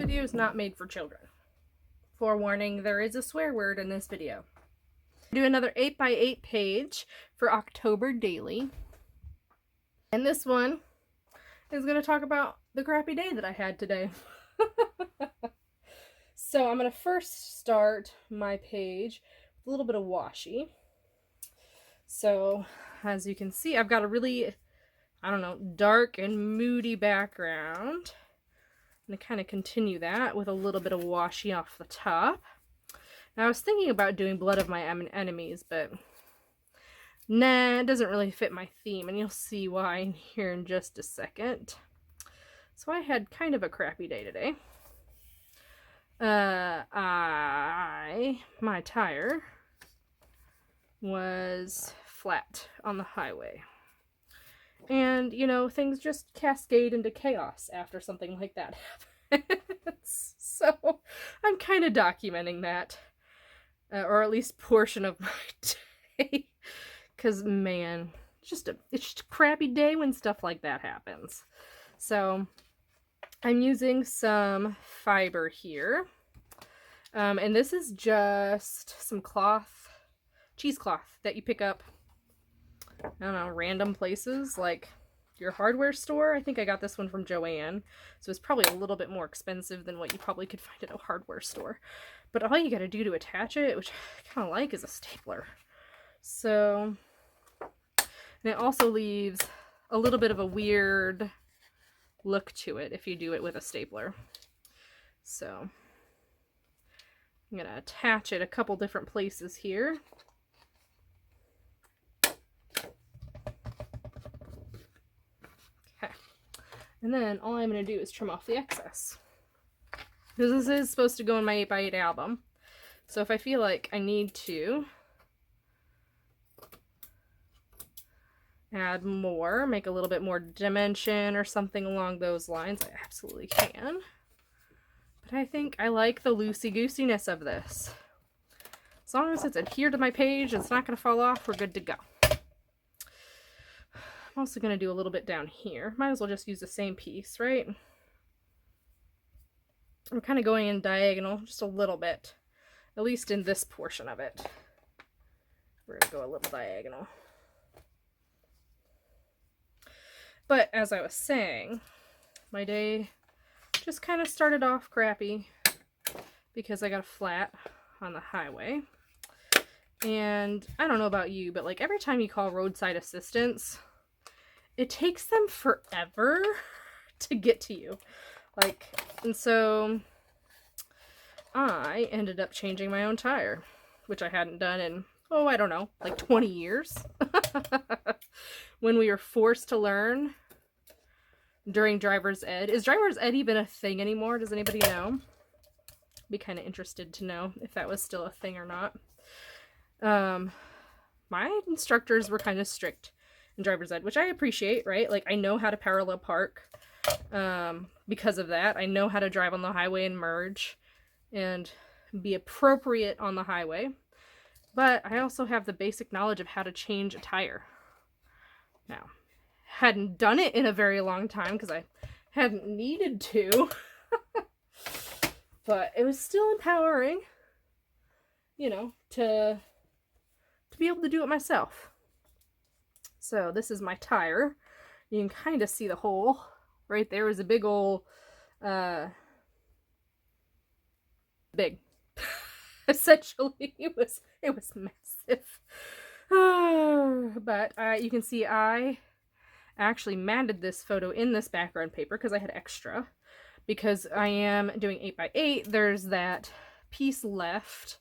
video is not made for children. Forewarning, there is a swear word in this video. Do another 8x8 page for October daily. And this one is going to talk about the crappy day that I had today. So I'm going to first start my page with a little bit of washi. So as you can see, I've got a really, dark and moody background. I'm going to kind of continue that with a little bit of washi off the top. Now I was thinking about doing Blood of My Enemies, but nah, it doesn't really fit my theme, and you'll see why here in just a second. So I had kind of a crappy day today. My tire was flat on the highway. And, things just cascade into chaos after something like that happens. So I'm kind of documenting that, or at least portion of my day. Because, man, it's just a crappy day when stuff like that happens. So I'm using some fiber here. And this is just some cloth, cheesecloth that you pick up, random places like your hardware store. I think I got this one from Joann, so it's probably a little bit more expensive than what you probably could find at a hardware store. But all you gotta do to attach it, which I kind of like, is a stapler. So, and it also leaves a little bit of a weird look to it if you do it with a stapler. So I'm gonna attach it a couple different places here. Okay, and then all I'm gonna do is trim off the excess, because this is supposed to go in my 8x8 album. So if I feel like I need to add more, make a little bit more dimension or something along those lines, I absolutely can. But I think I like the loosey-goosiness of this. As long as it's adhered to my page and it's not going to fall off, we're good to go. I'm also going to do a little bit down here. Might as well just use the same piece, right? I'm kind of going in diagonal just a little bit, at least in this portion of it. We're going to go a little diagonal. But as I was saying, my day just kind of started off crappy because I got a flat on the highway. And I don't know about you, but like every time you call roadside assistance, it takes them forever to get to you. And so I ended up changing my own tire, which I hadn't done in, 20 years. When we were forced to learn during driver's ed. Is driver's ed even a thing anymore? Does anybody know? Be kind of interested to know if that was still a thing or not. My instructors were kind of strict in driver's ed, which I appreciate, right? Like, I know how to parallel park because of that. I know how to drive on the highway and merge and be appropriate on the highway. But I also have the basic knowledge of how to change a tire. Now, hadn't done it in a very long time because I hadn't needed to. But it was still empowering, to be able to do it myself. So this is my tire. You can kind of see the hole. Right there is a big old, big. Essentially, it was massive. But you can see I actually matted this photo in this background paper because I had extra. Because I am doing 8x8, there's that piece left,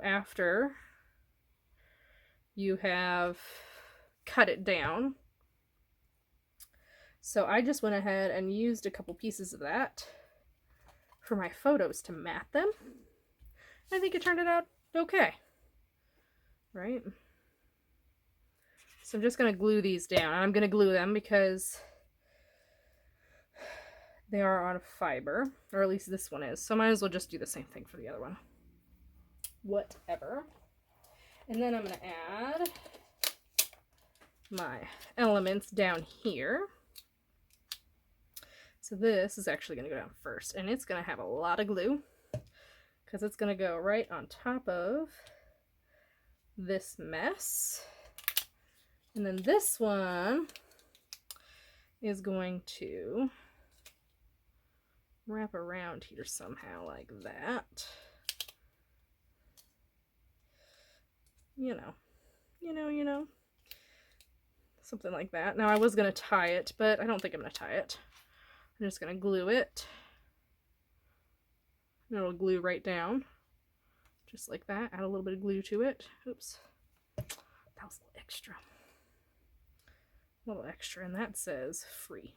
after you have cut it down. So I just went ahead and used a couple pieces of that for my photos to mat them. I think it turned out okay. Right? So I'm just going to glue these down. I'm going to glue them because they are on fiber, or at least this one is. So I might as well just do the same thing for the other one. Whatever. And then I'm going to add my elements down here. So this is actually going to go down first, and it's going to have a lot of glue because it's going to go right on top of this mess. And then this one is going to wrap around here somehow like that. You know. Something like that. Now I was going to tie it, but I don't think I'm going to tie it. I'm just going to glue it. And it'll glue right down. Just like that. Add a little bit of glue to it. Oops. That was a little extra. A little extra, and that says free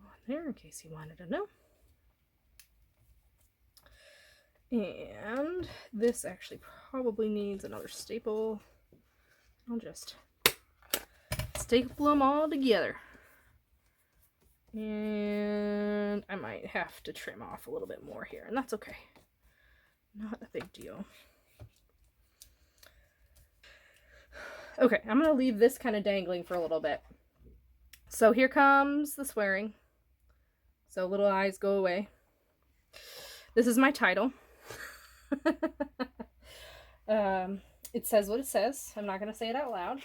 on there in case you wanted to know. And this actually probably needs another staple. I'll just staple them all together. And I might have to trim off a little bit more here, and that's okay. Not a big deal. Okay, I'm going to leave this kind of dangling for a little bit. So here comes the swearing. So little eyes go away. This is my title. It says what it says. I'm not going to say it out loud.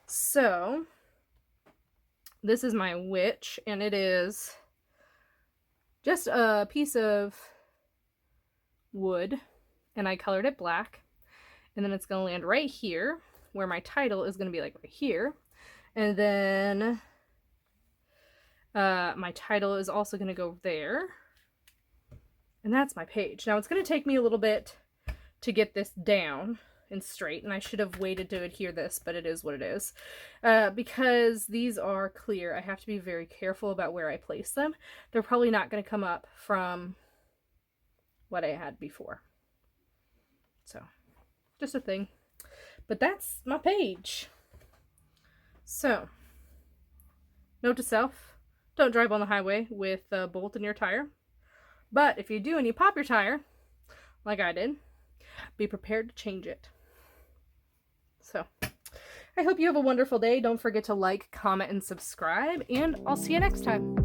So this is my witch, and it is just a piece of wood, and I colored it black. And then it's going to land right here, where my title is going to be like right here. And then my title is also going to go there. And that's my page. Now it's going to take me a little bit to get this down and straight, and I should have waited to adhere this, but it is what it is. Because these are clear, I have to be very careful about where I place them. They're probably not going to come up from what I had before. So, just a thing. But that's my page. So, note to self, don't drive on the highway with a bolt in your tire. But if you do and you pop your tire, like I did, be prepared to change it. So, I hope you have a wonderful day. Don't forget to like, comment, and subscribe, and I'll see you next time.